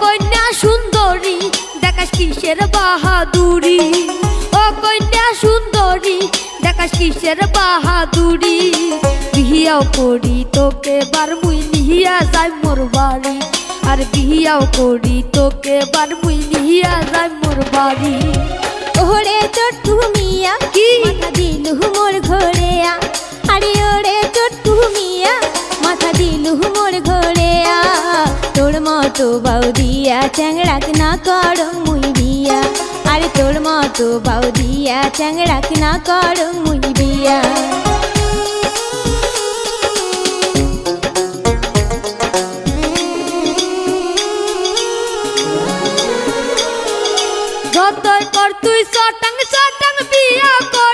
কন্যা সুন্দরী দেখাস কিসের বাহাদুরি, ও কন্যা সুন্দরী দেখাস কিসের বাহাদুরি। বিয়াও করি তোকে বার মুই নিহিয়া যাই মোর বাড়ি, আর বিয়াও করি তোকে বার মুই নিহিয়া যাই মোর বাড়ি। ওরে চট্টু মিয়া কি মাথা দিলু মোর ঘরে আ, আরে ওরে চট্টু মিয়া মাথা দিলু মোর ঘরে আ। তোর মতো বৌদিয়া চ্যাংড়াক না কর মুই বিয়া, আরে তোর মতো বৌদিয়া চ্যাংড়াক না কর মুই বিয়া। যতই কর তুই চটাং চটাং বিয়া কর